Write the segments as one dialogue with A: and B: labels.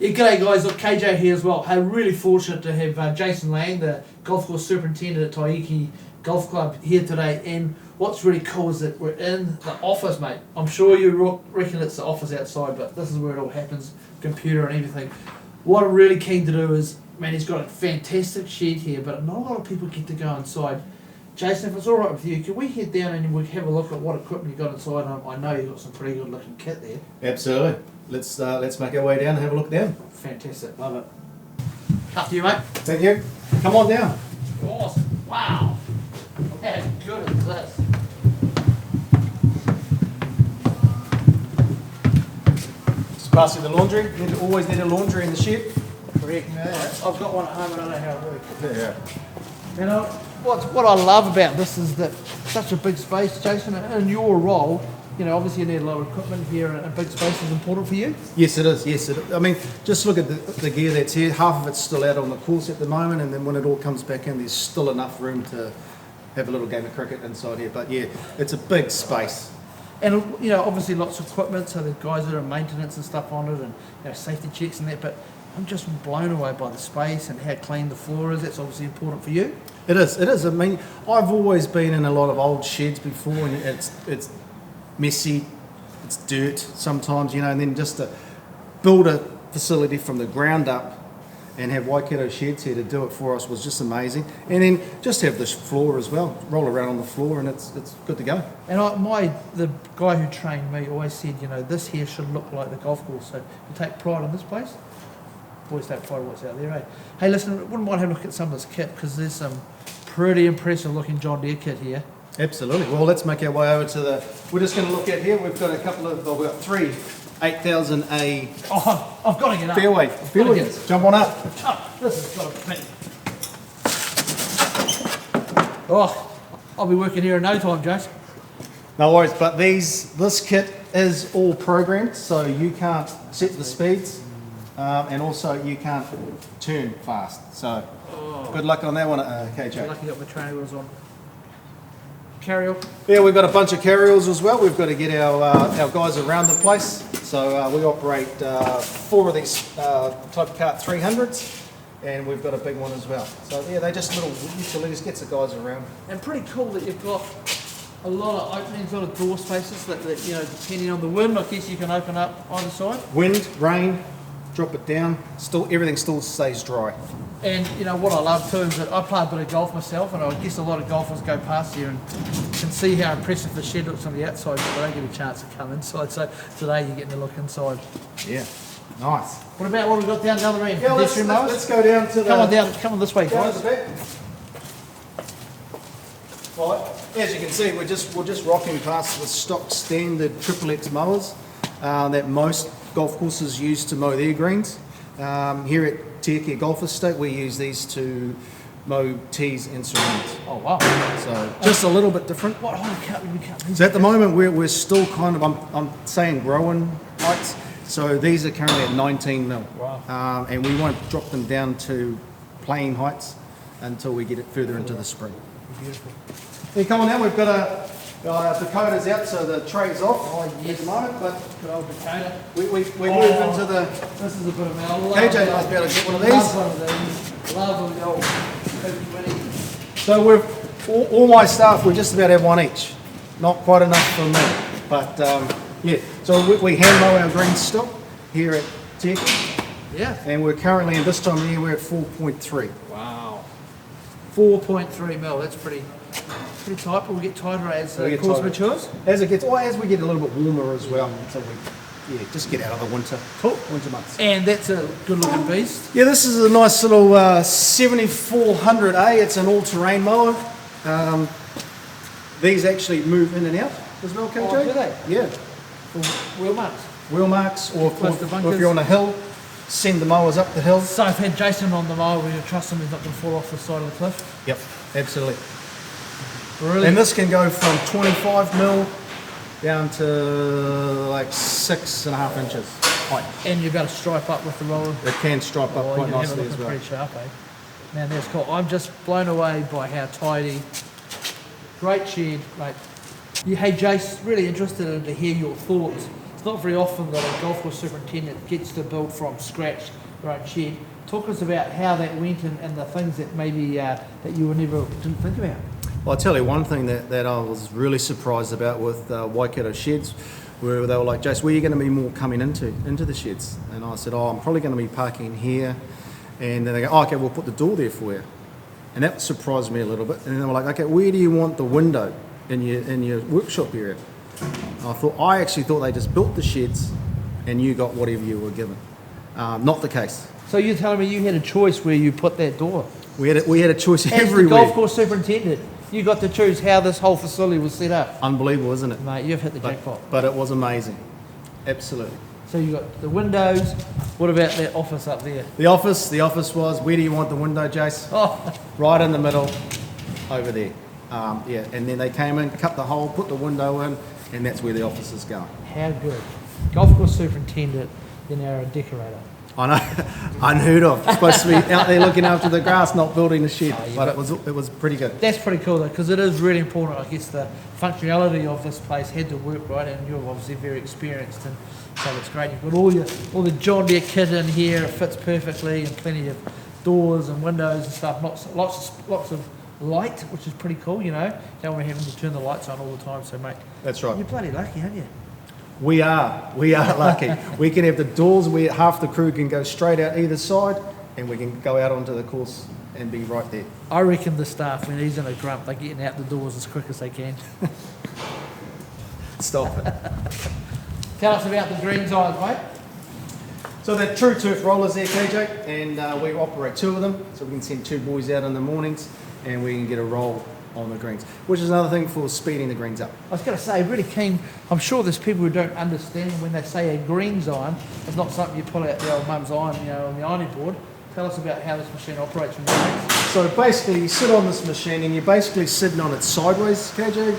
A: Yeah, g'day guys, look, KJ here as well. Hey, really fortunate to have Jason Laing, the golf course superintendent at Tieke Golf Club here today. And what's really cool is that we're in the office, mate. I'm sure you reckon it's the office outside, but this is where it all happens, computer and everything. What I'm really keen to do is, man, he's got a fantastic shed here, but not a lot of people get to go inside. Jason, if it's alright with you, can we head down and we have a look at what equipment you got inside? I know you've got some pretty good looking kit there.
B: Absolutely. Let's make our way down and have a look down.
A: Fantastic, love it. After you, mate.
B: Thank you. Come on down.
A: Awesome. Wow. How good is this?
B: Just pass you the laundry. Always need a laundry in the shed.
A: Correct. Yeah. I've got one at home, I don't know how it works.
B: Yeah.
A: You know, what I love about this is that such a big space, Jason, in your role, you know, obviously you need a lot of equipment here, and a big space is important for you.
B: Yes, it is. Yes, it is. I mean, just look at the gear that's here. Half of it's still out on the course at the moment, and then when it all comes back in, there's still enough room to have a little game of cricket inside here. But yeah, it's a big space.
A: And, you know, obviously lots of equipment, so there's guys that are maintenance and stuff on it, and, you know, safety checks and that, but I'm just blown away by the space and how clean the floor is. That's obviously important for you.
B: It is. It is. I mean, I've always been in a lot of old sheds before, and it's messy, it's dirt sometimes, you know, and then just to build a facility from the ground up and have Waikato Sheds here to do it for us was just amazing. And then just have this floor as well, roll around on the floor, and it's good to go.
A: And the guy who trained me always said, you know, this here should look like the golf course, so you take pride in this place. Boys take pride in what's out there, eh? Hey, listen, wouldn't mind having a look at some of this kit, because there's some pretty impressive looking John Deere kit here.
B: Absolutely. Well, let's make our way over to the... We're just going to look at here. We've got a couple of... we've got three 8,000A...
A: Oh, I've got to get up.
B: Fairway. Jump on up.
A: Oh, this has got to be... Oh, I'll be working here in no time, Jason.
B: No worries, but this kit is all programmed, so you can't set the speeds, and also you can't turn fast. So, good luck on that one, KJ.
A: I'm lucky I got my training wheels on. Carry-all.
B: Yeah, we've got a bunch of carry-alls as well. We've got to get our guys around the place. So we operate 4 of these Type Kart 300s, and we've got a big one as well. So yeah, they're just little utilities, gets the guys around.
A: And pretty cool that you've got a lot of openings, a lot of door spaces that you know, depending on the wind, I guess you can open up either side.
B: Wind, rain, drop it down, everything still stays dry.
A: And you know what I love too is that I play a bit of golf myself, and I guess a lot of golfers go past here and can see how impressive the shed looks on the outside, but they don't get a chance to come inside. So today you're getting to look inside.
B: Yeah, nice.
A: What about what we've got down the other end?
B: Yeah, let's go down to the...
A: Come on this way, guys.
B: Right, as you can see, we're just rocking past the stock standard Triple X mowers that most golf courses use to mow their greens. Here at Tieke Golf Estate, we use these to mow tees and surrounds.
A: Oh wow!
B: So just a little bit different.
A: What height we cut?
B: So at the moment we're still kind of I'm saying growing heights. So these are currently at 19 mil.
A: Wow!
B: And we won't drop them down to plain heights until we get it further into the spring.
A: Beautiful.
B: Here, come on now. We've got Dakota's out, so the tray's off at the moment, but
A: good old Dakota.
B: we move into the...
A: This is a bit of an
B: KJ must be able to get one of these.
A: Love the old 50.
B: So we've all my staff, we just about have one each. Not quite enough for me, but yeah. So we hand mow our green stock here at Tieke.
A: Yeah.
B: And we're currently, in this time of year, we're at 4.3.
A: Wow. 4.3 mil. That's pretty tight, but we'll get tighter as the course matures.
B: As we get a little bit warmer as well, so we just get out of the winter months.
A: And that's a good looking beast.
B: Yeah, this is a nice little 7400A. It's an all-terrain mower. These actually move in and out as well, KJ.
A: Oh, do they?
B: Yeah.
A: For wheel marks.
B: Wheel marks, or if you're on a hill, send the mowers up the hill.
A: So I've had Jason on the mower, we trust him he's not going to fall off the side of the cliff.
B: Yep, absolutely.
A: Brilliant.
B: And this can go from 25 mil down to like 6.5 inches height.
A: And you've got to stripe up with the roller.
B: It can stripe up quite nicely as well.
A: Pretty sharp, eh? Man, that's cool. I'm just blown away by how tidy. Great shed, mate. Hey, Jace, really interested to hear your thoughts. it's not very often that a golf course superintendent gets to build from scratch their own shed. Talk to us about how that went and the things that maybe that you didn't think about.
B: Well, I'll tell you one thing that I was really surprised about with Waikato sheds, where they were like, Jace, where are you going to be more coming into the sheds? And I said, I'm probably going to be parking here. And then they go, okay, we'll put the door there for you. And that surprised me a little bit. And then they were like, okay, where do you want the window in your workshop area? And I actually thought they just built the sheds and you got whatever you were given. Not the case.
A: So you're telling me you had a choice where you put that door?
B: We had a choice
A: As
B: everywhere.
A: the golf course superintendent, you got to choose how this whole facility was set up.
B: Unbelievable, isn't it?
A: Mate, you've hit the jackpot.
B: But it was amazing. Absolutely.
A: So you got the windows. What about that office up there?
B: The office was, where do you want the window, Jace?
A: Oh,
B: Right in the middle, over there. Yeah, and then they came in, cut the hole, put the window in, and that's where the office is going.
A: how good. Golf course superintendent, then now a decorator.
B: I know, unheard of. Supposed to be out there looking after the grass, not building the shed.
A: Oh, yeah,
B: but it was pretty good.
A: That's pretty cool though, because it is really important. I guess the functionality of this place had to work right, and you're obviously very experienced, and so it's great. You've got all the John Deere kit in here. It fits perfectly, and plenty of doors and windows and stuff. Lots of light, which is pretty cool. You know, don't want to having to turn the lights on all the time. So mate,
B: That's right.
A: you're bloody lucky, aren't you?
B: We are lucky. We can have the doors where half the crew can go straight out either side, and we can go out onto the course and be right there.
A: I reckon the staff, when he's in a grump, they're getting out the doors as quick as they can.
B: Stop it.
A: Tell us about the greens islands, mate.
B: So they're true turf rollers there, KJ, and we operate two of them. So we can send two boys out in the mornings, and we can get a roll on the greens, which is another thing for speeding the greens up.
A: I was going to say, really keen. I'm sure there's people who don't understand when they say a greens iron. It's not something you pull out the old mum's iron, on the ironing board. Tell us about how this machine operates from the greens.
B: So basically, you sit on this machine, and you're basically sitting on it sideways, KJ,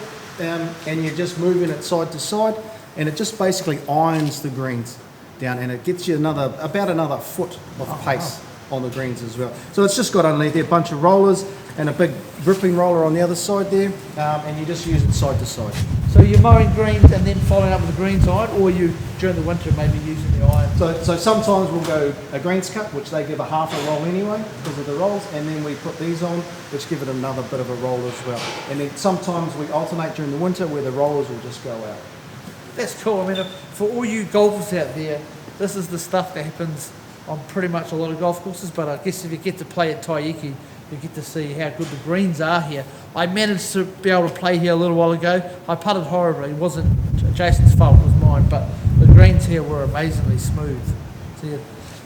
B: and you're just moving it side to side, and it just basically irons the greens down, and it gets you about another foot of pace on the greens as well. So it's just got underneath there a bunch of rollers and a big gripping roller on the other side there, and you just use it side to side.
A: So you're mowing greens and then following up with a greens iron, or you during the winter maybe using the iron?
B: So sometimes we'll go a greens cut, which they give a half a roll anyway because of the rolls, and then we put these on, which give it another bit of a roll as well. And then sometimes we alternate during the winter where the rollers will just go out.
A: That's cool. I mean, for all you golfers out there, this is the stuff that happens on pretty much a lot of golf courses, but I guess if you get to play at Tieke, you get to see how good the greens are here. I managed to be able to play here a little while ago. I putted horribly. It wasn't Jason's fault, it was mine, but the greens here were amazingly smooth. So yeah.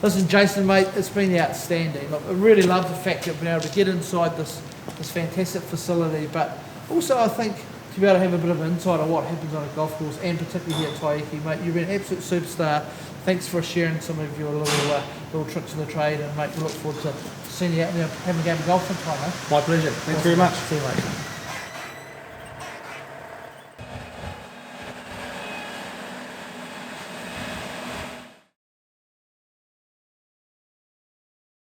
A: Listen, Jason, mate, it's been outstanding. Look, I really love the fact that we've been able to get inside this fantastic facility, but also I think to be able to have a bit of an insight on what happens on a golf course, and particularly here at Tieke, mate, you've been an absolute superstar. Thanks for sharing some of your little tricks of the trade, and mate, we look forward to seeing you out there having a game of golf sometime, mate.
B: My pleasure. Thanks very much.
A: See you, mate.